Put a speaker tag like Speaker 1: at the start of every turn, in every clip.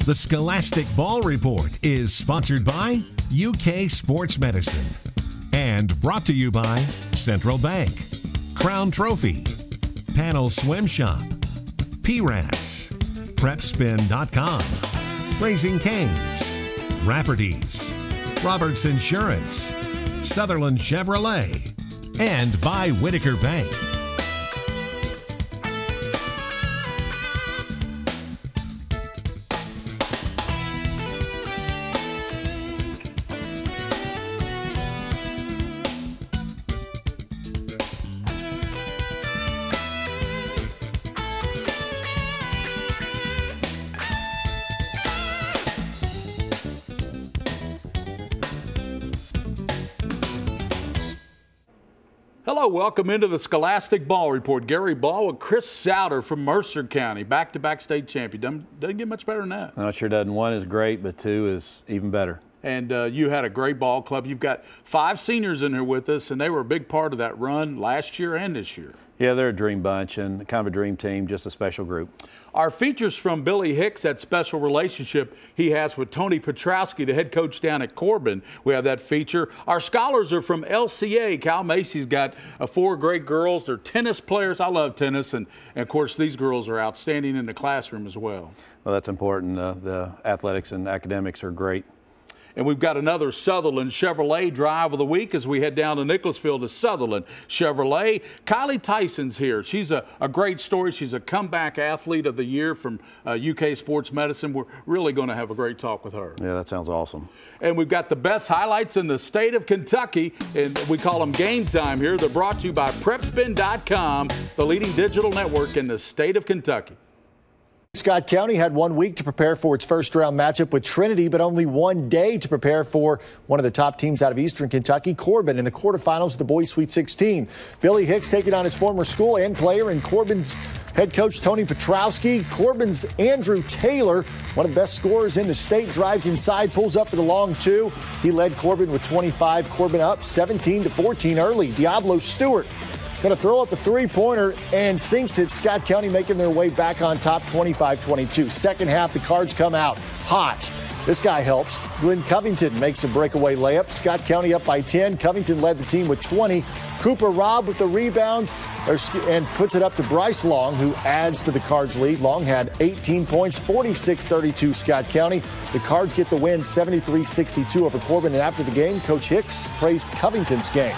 Speaker 1: The Scholastic Ball Report is sponsored by UK Sports Medicine and brought to you by Central Bank, Crown Trophy, Panel Swim Shop, P-Rats, PrepSpin.com, Raising Cane's, Rafferty's, Roberts Insurance, Sutherland Chevrolet, and by Whitaker Bank.
Speaker 2: Hello, welcome into the Scholastic Ball Report. Gary Ball with Chris Souter from Mercer County, back-to-back state champion. Doesn't get much better than that.
Speaker 3: No, it sure doesn't. One is great, but two is even better.
Speaker 2: And you had a great ball club. You've got 5 seniors in here with us, and they were a big part of that run last year and this year.
Speaker 3: Yeah, they're a dream bunch and kind of a dream team, just a special group.
Speaker 2: Our features from Billy Hicks, that special relationship he has with Tony Petrowski, the head coach down at Corbin. We have that feature. Our scholars are from LCA. Cal Macy's got 4 great girls. They're tennis players. I love tennis. And of course, these girls are outstanding in the classroom as well.
Speaker 3: Well, that's important. The athletics and academics are great.
Speaker 2: And we've got another Sutherland Chevrolet drive of the week as we head down to Nicholasville to Sutherland Chevrolet. Kylee Tyson's here. She's a great story. She's a comeback athlete of the year from UK Sports Medicine. We're really going to have a great talk with her.
Speaker 3: Yeah, that sounds awesome.
Speaker 2: And we've got the best highlights in the state of Kentucky, and we call them Game Time here. They're brought to you by PrepSpin.com, the leading digital network in the state of Kentucky.
Speaker 4: Scott County had 1 week to prepare for its first-round matchup with Trinity, but only 1 day to prepare for one of the top teams out of Eastern Kentucky, Corbin, in the quarterfinals of the Boys Sweet 16. Billy Hicks taking on his former school and player, and Corbin's head coach Tony Petrowski. Corbin's Andrew Taylor, one of the best scorers in the state, drives inside, pulls up for the long 2. He led Corbin with 25. Corbin up 17-14 early. Diablo Stewart going to throw up a 3-pointer and sinks it. Scott County making their way back on top, 25-22. Second half, the Cards come out hot. This guy helps. Glenn Covington makes a breakaway layup. Scott County up by 10. Covington led the team with 20. Cooper Robb with the rebound and puts it up to Bryce Long, who adds to the Cards' lead. Long had 18 points, 46-32 Scott County. The Cards get the win, 73-62 over Corbin. And after the game, Coach Hicks praised Covington's game.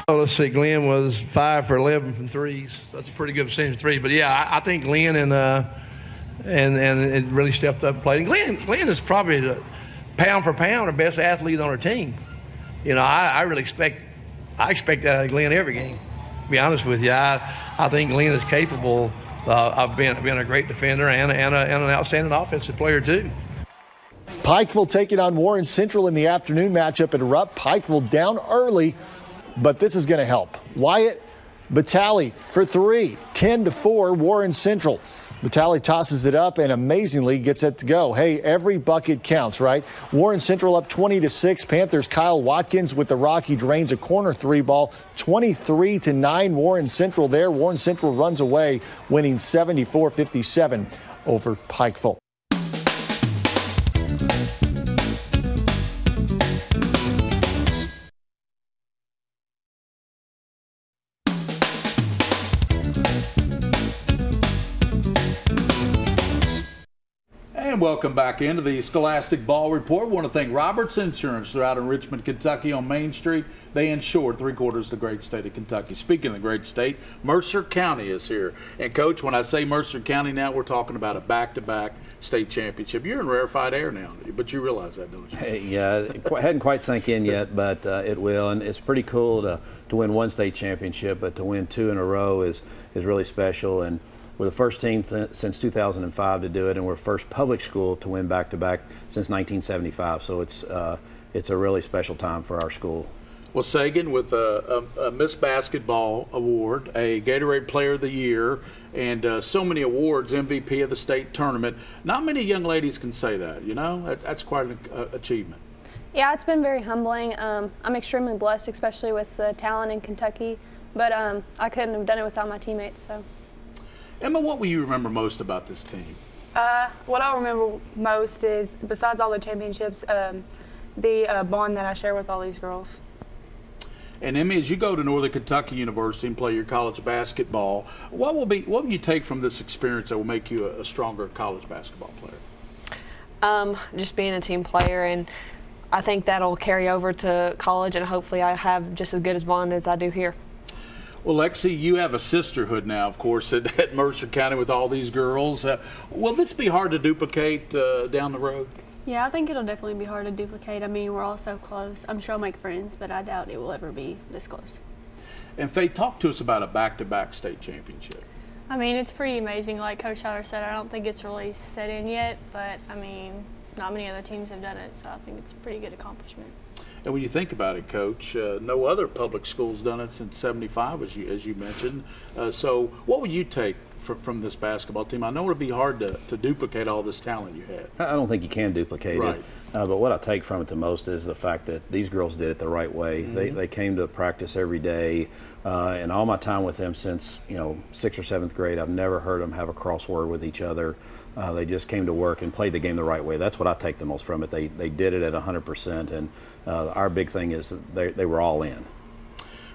Speaker 5: Oh, let's see, Glenn was 5 for 11 from threes. That's a pretty good percentage of threes. But yeah, I think Glenn and it really stepped up and played. And Glenn is probably the pound for pound the best athlete on our team. You know, I really expect that out of Glenn every game. To be honest with you, I think Glenn is capable of being a great defender and an outstanding offensive player too.
Speaker 4: Pikeville taking on Warren Central in the afternoon matchup at Rupp. Pikeville down early, but this is going to help. Wyatt Batali for 3, 10-4 Warren Central. Batali tosses it up and amazingly gets it to go. Hey, every bucket counts, right? Warren Central up 20-6. Panthers Kyle Watkins with the rock. He drains a corner 3 ball. 23-9 Warren Central there. Warren Central runs away, winning 74-57 over Pikeville.
Speaker 2: And welcome back into the Scholastic Ball Report. We want to thank Roberts Insurance. They're out in Richmond, Kentucky on Main Street. They insured 3/4 of the great state of Kentucky. Speaking of the great state, Mercer County is here. And, Coach, when I say Mercer County now, we're talking about a back-to-back state championship. You're in rarefied air now, but you realize that, don't you?
Speaker 3: Hey, yeah, it hadn't quite sunk in yet, but it will. And it's pretty cool to win 1 state championship, but to win 2 in a row is really special. And we're the first team since 2005 to do it, and we're first public school to win back-to-back since 1975. So it's a really special time for our school.
Speaker 2: Well, Sagan with a Miss Basketball Award, a Gatorade Player of the Year, and so many awards, MVP of the state tournament. Not many young ladies can say that, you know? That's quite an achievement.
Speaker 6: Yeah, it's been very humbling. I'm extremely blessed, especially with the talent in Kentucky, but I couldn't have done it without my teammates. So.
Speaker 2: Emma, what will you remember most about this team?
Speaker 7: What I remember most is, besides all the championships, the bond that I share with all these girls.
Speaker 2: And Emmy, as you go to Northern Kentucky University and play your college basketball, what will you take from this experience that will make you a stronger college basketball player?
Speaker 8: Just being a team player, and I think that'll carry over to college, and hopefully I have just as good as bond as I do here.
Speaker 2: Well, Lexi, you have a sisterhood now, of course, at Mercer County with all these girls. Will this be hard to duplicate down the road?
Speaker 9: Yeah, I think it'll definitely be hard to duplicate. I mean, we're all so close. I'm sure I'll make friends, but I doubt it will ever be this close.
Speaker 2: And Faye, talk to us about a back-to-back state championship.
Speaker 9: I mean, it's pretty amazing. Like Coach Schuyler said, I don't think it's really set in yet, but I mean, not many other teams have done it, so I think it's a pretty good accomplishment.
Speaker 2: And when you think about it, Coach, no other public school's done it since '75, as you mentioned. So what will you take from this basketball team? I know it'll be hard to duplicate all this talent you had.
Speaker 3: I don't think you can duplicate
Speaker 2: right.
Speaker 3: it. But what I take from it the most is the fact that these girls did it the right way. Mm-hmm. They came to practice every day. And all my time with them since, 6th or 7th grade, I've never heard them have a crossword with each other. They just came to work and played the game the right way. That's what I take the most from it. They did it at 100%. And our big thing is they were all in.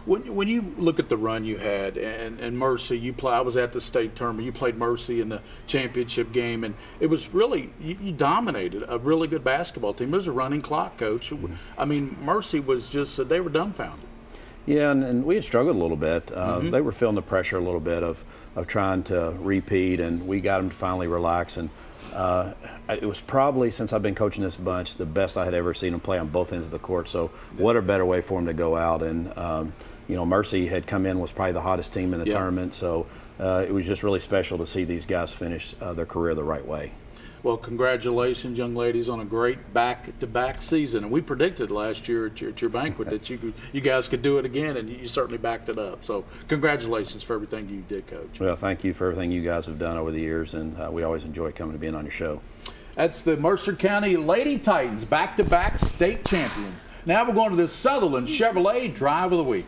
Speaker 2: When you look at the run you had, and Mercy, I was at the state tournament. You played Mercy in the championship game, and it was really you dominated a really good basketball team. It was a running clock, Coach. Mm-hmm. I mean, Mercy was just they were dumbfounded.
Speaker 3: Yeah, and we had struggled a little bit. They were feeling the pressure a little bit of trying to repeat, and we got them to finally relax. And it was probably, since I've been coaching this bunch, the best I had ever seen them play on both ends of the court. So what a better way for them to go out. And, Mercy had come in, was probably the hottest team in the tournament. So it was just really special to see these guys finish their career the right way.
Speaker 2: Well, congratulations, young ladies, on a great back-to-back season. And we predicted last year at your banquet that you guys could do it again, and you certainly backed it up. So congratulations for everything you did, Coach.
Speaker 3: Well, thank you for everything you guys have done over the years, and we always enjoy coming to being on your show.
Speaker 2: That's the Mercer County Lady Titans, back-to-back state champions. Now we're going to the Sutherland Chevrolet Drive of the Week.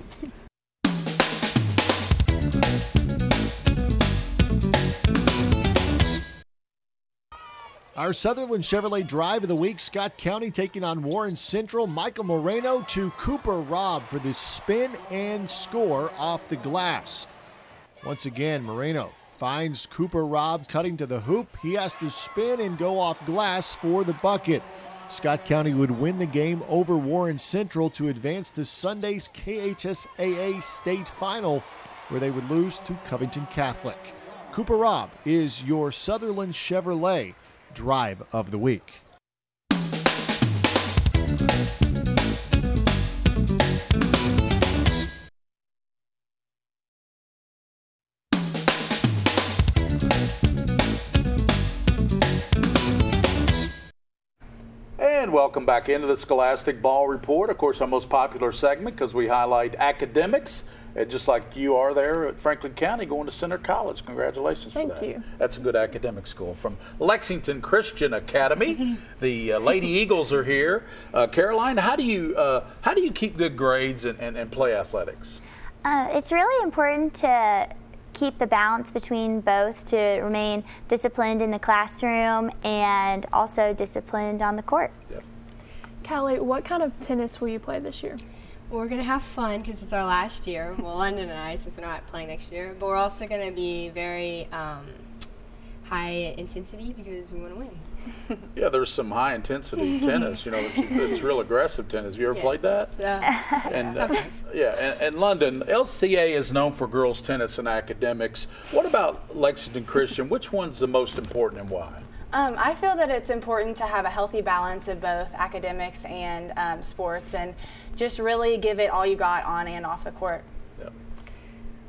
Speaker 4: Our Sutherland Chevrolet Drive of the Week, Scott County taking on Warren Central. Michael Moreno to Cooper Robb for the spin and score off the glass. Once again, Moreno finds Cooper Robb cutting to the hoop. He has to spin and go off glass for the bucket. Scott County would win the game over Warren Central to advance to Sunday's KHSAA State Final, where they would lose to Covington Catholic. Cooper Robb is your Sutherland Chevrolet Drive of the Week.
Speaker 2: And welcome back into the Scholastic Ball Report. Of course, our most popular segment because we highlight academics. Just like you are there at Franklin County going to Center College. Congratulations for that.
Speaker 6: Thank you.
Speaker 2: That's a good academic school. From Lexington Christian Academy, the Lady Eagles are here. Caroline, how do you keep good grades and play athletics?
Speaker 10: It's really important to keep the balance between both, to remain disciplined in the classroom and also disciplined on the court.
Speaker 2: Yep.
Speaker 6: Kylee, what kind of tennis will you play this year?
Speaker 11: We're going to have fun because it's our last year. Well, London and I, since we're not playing next year. But we're also going to be very high intensity because we want to win.
Speaker 2: Yeah, there's some high intensity tennis. It's real aggressive tennis. Have you ever played that? And
Speaker 11: sometimes.
Speaker 2: And London, LCA is known for girls tennis and academics. What about Lexington Christian? Which one's the most important and why?
Speaker 7: I feel that it's important to have a healthy balance of both academics and sports, and just really give it all you got on and off the court.
Speaker 2: Yep.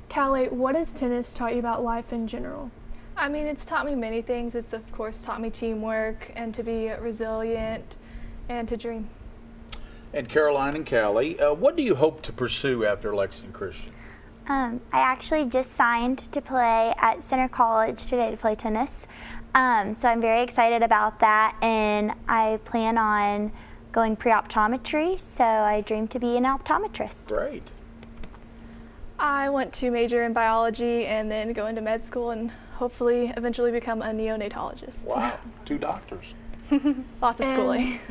Speaker 6: Kylee, what has tennis taught you about life in general?
Speaker 12: I mean, it's taught me many things. It's, of course, taught me teamwork and to be resilient and to dream.
Speaker 2: And Caroline and Kylee, what do you hope to pursue after Lexington Christian?
Speaker 10: I actually just signed to play at Center College today to play tennis. So I'm very excited about that, and I plan on going pre-optometry, so I dream to be an optometrist.
Speaker 2: Great.
Speaker 12: I want to major in biology and then go into med school and hopefully eventually become a neonatologist.
Speaker 2: Wow, 2 doctors.
Speaker 12: Lots of schooling.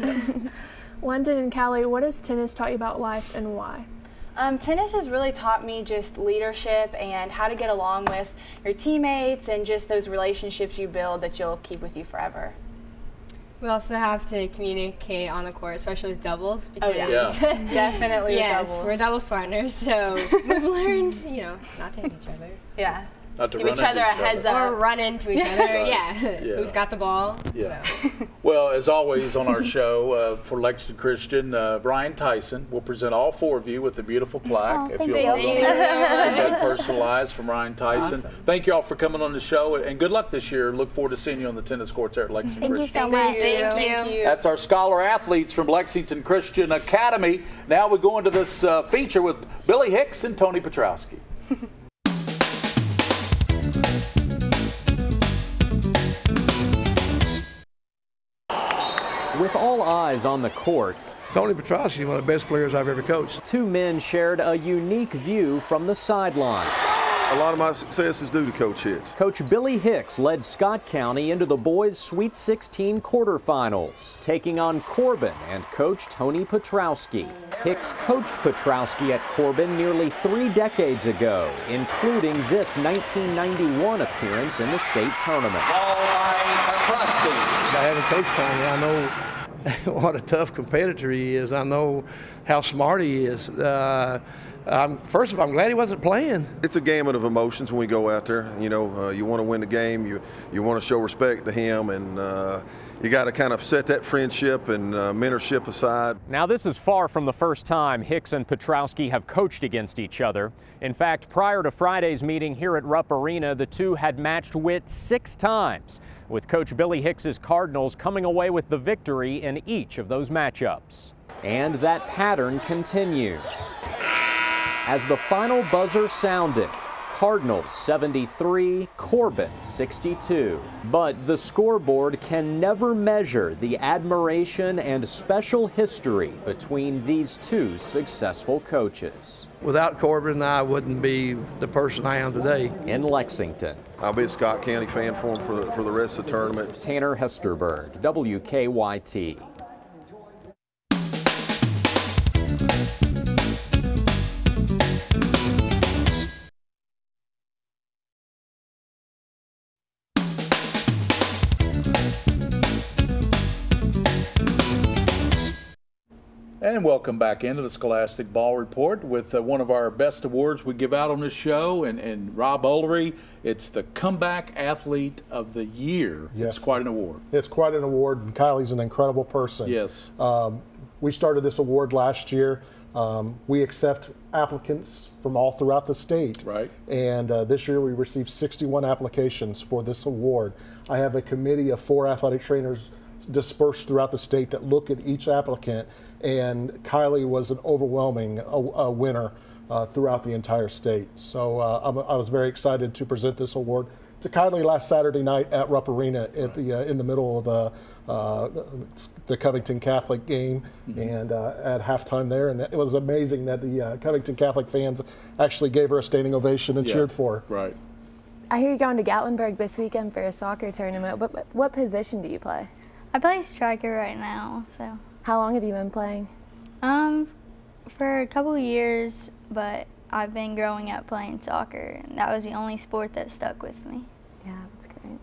Speaker 12: London and Kylee, what has tennis taught you about life and why?
Speaker 7: Tennis has really taught me just leadership and how to get along with your teammates and just those relationships you build that you'll keep with you forever.
Speaker 11: We also have to communicate on the court, especially with doubles. Because
Speaker 7: Definitely with
Speaker 11: yes,
Speaker 7: doubles.
Speaker 11: we're doubles partners, so we've learned, not to hit each other. So.
Speaker 7: Yeah.
Speaker 2: Not to
Speaker 7: give
Speaker 2: run
Speaker 7: each other a heads up.
Speaker 11: Or run into each other,
Speaker 2: Yeah.
Speaker 11: Who's got the ball.
Speaker 2: Yeah.
Speaker 11: So.
Speaker 2: Well, as always on our show for Lexington Christian, Kylee Tyson will present all 4 of you with a beautiful plaque.
Speaker 10: Oh,
Speaker 2: if you'll
Speaker 10: thank you.
Speaker 2: get that personalized from Kylee Tyson.
Speaker 11: Awesome.
Speaker 2: Thank you all for coming on the show, and good luck this year. Look forward to seeing you on the tennis courts there at Lexington
Speaker 10: Thank you
Speaker 2: Christian.
Speaker 10: so much.
Speaker 7: Thank you.
Speaker 2: That's our scholar athletes from Lexington Christian Academy. Now we go into this feature with Billy Hicks and Tony Petrowski.
Speaker 13: With all eyes on the court,
Speaker 5: Tony Petrowski is one of the best players I've ever coached.
Speaker 13: 2 men shared a unique view from the sideline.
Speaker 14: A lot of my success is due to Coach Hicks.
Speaker 13: Coach Billy Hicks led Scott County into the boys' Sweet 16 quarterfinals, taking on Corbin and Coach Tony Petrowski. Hicks coached Petrowski at Corbin nearly 3 decades ago, including this 1991 appearance in the state tournament.
Speaker 5: I haven't coached Tony. I know what a tough competitor he is. I know how smart he is. First of all, I'm glad he wasn't playing.
Speaker 14: It's a gamut of emotions when we go out there. You want to win the game. You want to show respect to him, and you got to kind of set that friendship and mentorship aside.
Speaker 13: Now, this is far from the first time Hicks and Petrowski have coached against each other. In fact, prior to Friday's meeting here at Rupp Arena, the two had matched wit 6 times, with Coach Billy Hicks's Cardinals coming away with the victory in each of those matchups. And that pattern continues. As the final buzzer sounded, Cardinals 73, Corbin 62. But the scoreboard can never measure the admiration and special history between these 2 successful coaches.
Speaker 5: Without Corbin, I wouldn't be the person I am today.
Speaker 13: In Lexington,
Speaker 14: I'll be a Scott County fan for him for the rest of the tournament.
Speaker 13: Tanner Hesterberg, WKYT.
Speaker 2: And welcome back into the Scholastic Ball Report with one of our best awards we give out on this show, and Rob Ullery. It's the Comeback Athlete of the Year.
Speaker 15: Yes.
Speaker 2: It's quite an award.
Speaker 15: It's quite an award, and Kylie's an incredible person.
Speaker 2: Yes.
Speaker 15: We started this award last year. We accept applicants from all throughout the state.
Speaker 2: Right.
Speaker 15: And this year we received 61 applications for this award. I have a committee of 4 athletic trainers dispersed throughout the state that look at each applicant, and Kylee was an overwhelming winner throughout the entire state. So I was very excited to present this award to Kylee last Saturday night at Rupp Arena at in the middle of the Covington Catholic game, and at halftime there, and it was amazing that the Covington Catholic fans actually gave her a standing ovation and cheered for her.
Speaker 2: Right.
Speaker 16: I hear you're going to Gatlinburg this weekend for a soccer tournament. What position do you play?
Speaker 17: I play striker right now, so.
Speaker 16: How long have you been playing?
Speaker 17: For a couple of years, but I've been growing up playing soccer, and that was the only sport that stuck with me.
Speaker 16: Yeah, that's great.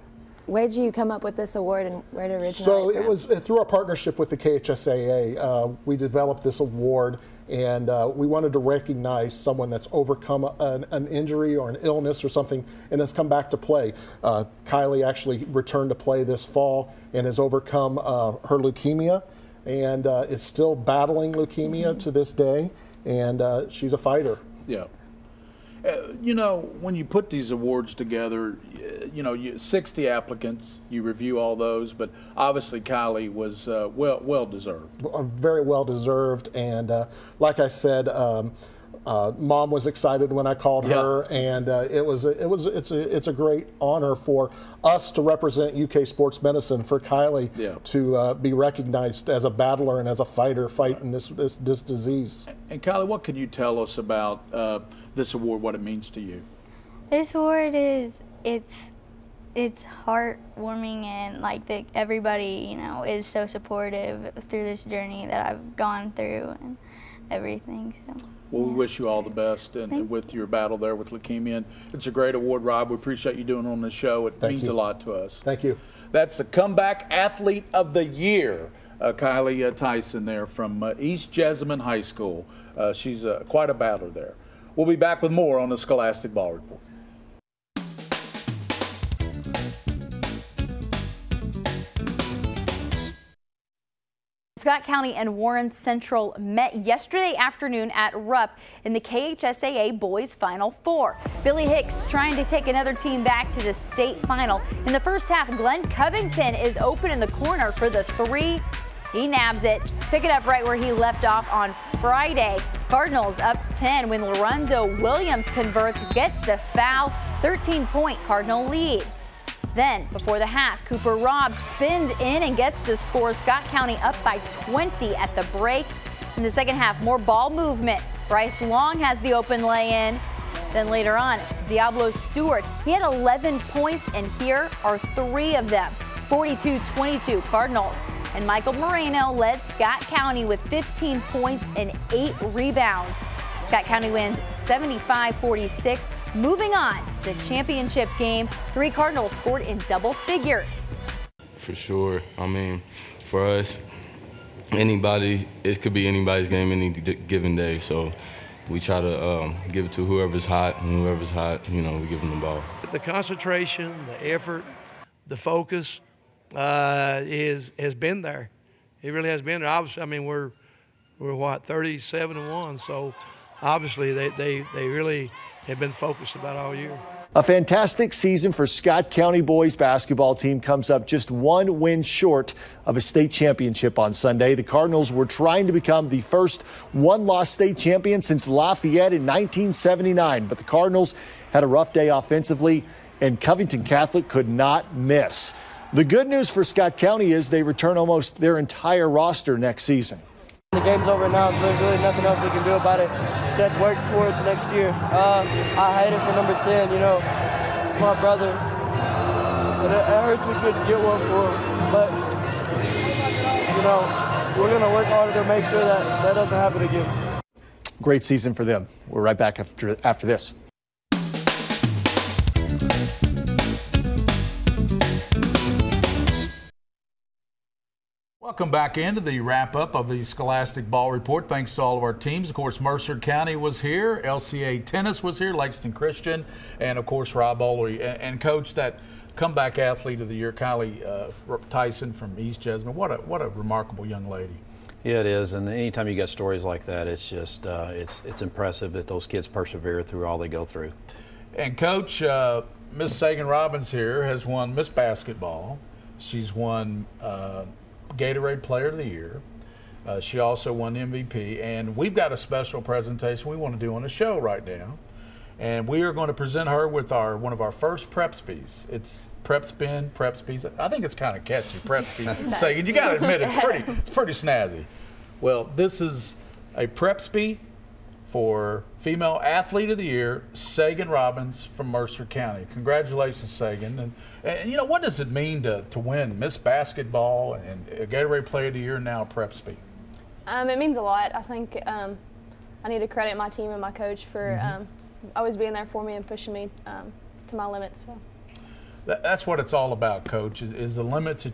Speaker 16: Where did you come up with this award, and where did it originate
Speaker 15: So
Speaker 16: from?
Speaker 15: it was through our partnership with the KHSAA. We developed this award, and we wanted to recognize someone that's overcome an injury or an illness or something and has come back to play. Kylee actually returned to play this fall and has overcome her leukemia, and is still battling leukemia to this day, and she's a fighter.
Speaker 2: Yeah. When you put these awards together, 60 applicants, you review all those, but obviously Kylee was well deserved.
Speaker 15: Very well deserved, and like I said, Mom was excited when I called her, and it's a great honor for us to represent UK Sports Medicine, for Kylee to be recognized as a battler and as a fighter fighting this disease.
Speaker 2: And Kylee, what can you tell us about this award, what it means to you?
Speaker 17: This award it's heartwarming, and like everybody is so supportive through this journey that I've gone through and everything. So.
Speaker 2: Well, we wish you all the best and with your battle there with leukemia. And it's a great award, Rob. We appreciate you doing it on the show. It means a lot to us.
Speaker 15: Thank you.
Speaker 2: That's the Comeback Athlete of the Year, Kylee Tyson there from East Jessamine High School. She's quite a battler there. We'll be back with more on the Scholastic Ball Report.
Speaker 18: Scott County and Warren Central met yesterday afternoon at Rupp in the KHSAA Boys Final Four. Billy Hicks trying to take another team back to the state final. In the first half, Glenn Covington is open in the corner for the three. He nabs it, pick it up right where he left off on Friday. Cardinals up 10 when Lorenzo Williams converts, gets the foul, 13-point Cardinal lead. Then, before the half, Cooper Robb spins in and gets the score. Scott County up by 20 at the break. In the second half, more ball movement. Bryce Long has the open lay-in. Then later on, Diablo Stewart, he had 11 points, and here are 3 of them. 42-22 Cardinals. And Michael Moreno led Scott County with 15 points and 8 rebounds. Scott County wins 75-46. Moving on to the championship game, 3 Cardinals scored in double figures.
Speaker 19: For sure. I mean, for us, it could be anybody's game any given day. So we try to give it to whoever's hot, and whoever's hot, we give them the ball.
Speaker 5: The concentration, the effort, the focus has been there. It really has been there. Obviously, I mean, we're what, 37-1, so obviously they really have been focused about all year.
Speaker 4: A fantastic season for Scott County boys basketball team comes up just 1 win short of a state championship on Sunday. The Cardinals were trying to become the first 1-loss state champion since Lafayette in 1979, but the Cardinals had a rough day offensively, and Covington Catholic could not miss. The good news for Scott County is they return almost their entire roster next season.
Speaker 20: The game's over now, so there's really nothing else we can do about it except work towards next year. I hate it for number 10, it's my brother. But it hurts we couldn't get one for him. But, we're going to work harder to make sure that doesn't happen again.
Speaker 4: Great season for them. We're right back after this.
Speaker 2: Welcome back into the wrap-up of the Scholastic Ball Report. Thanks to all of our teams. Of course, Mercer County was here. LCA Tennis was here. Lexington Christian. And, of course, Rob Olery. And Coach, that comeback athlete of the year, Kylee Tyson from East Jessamine. What a remarkable young lady.
Speaker 3: Yeah, it is. And anytime you get stories like that, it's just it's impressive that those kids persevere through all they go through.
Speaker 2: And, Coach, Miss Sagan Robbins here has won Miss Basketball. She's won Gatorade Player of the Year. She also won MVP, and we've got a special presentation we want to do on the show right now, and we are going to present her with one of our first Prep-Spies. It's Prep-Spies. I think it's kind of catchy, Prep-Spies. Sagan, you got to admit it's pretty snazzy. Well, this is a Prep-Spie for Female Athlete of the Year, Sagan Robbins from Mercer County. Congratulations, Sagan. And what does it mean to win Miss Basketball and a Gatorade Player of the Year and now a Prep-Spie?
Speaker 6: It means a lot. I think I need to credit my team and my coach for always being there for me and pushing me to my limits. So.
Speaker 2: That's what it's all about, Coach, is the limits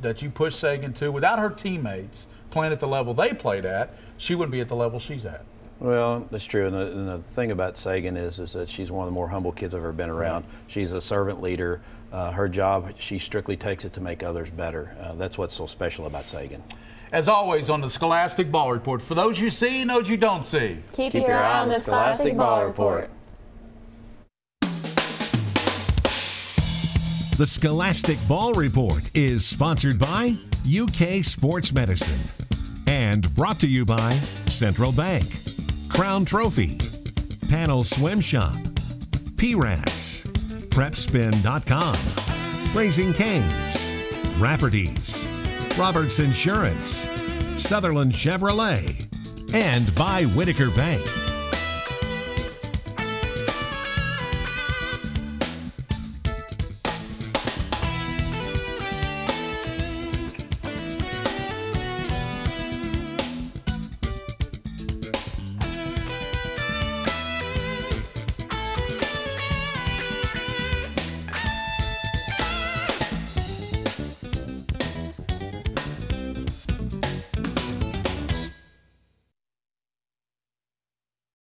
Speaker 2: that you push Sagan to. Without her teammates playing at the level they played at, she wouldn't be at the level she's at.
Speaker 3: Well, that's true, and the thing about Sagan is that she's one of the more humble kids I've ever been around. She's a servant leader. Her job, she strictly takes it to make others better. That's what's so special about Sagan.
Speaker 2: As always on the Scholastic Ball Report, for those you see and those you don't see,
Speaker 18: keep your eye on the Scholastic Ball Report.
Speaker 1: The Scholastic Ball Report is sponsored by UK Sports Medicine and brought to you by Central Bank, Crown Trophy, Panel Swim Shop, PRAS, PrepSpin.com, Raising Cane's, Rafferty's, Roberts Insurance, Sutherland Chevrolet, and by Whitaker Bank.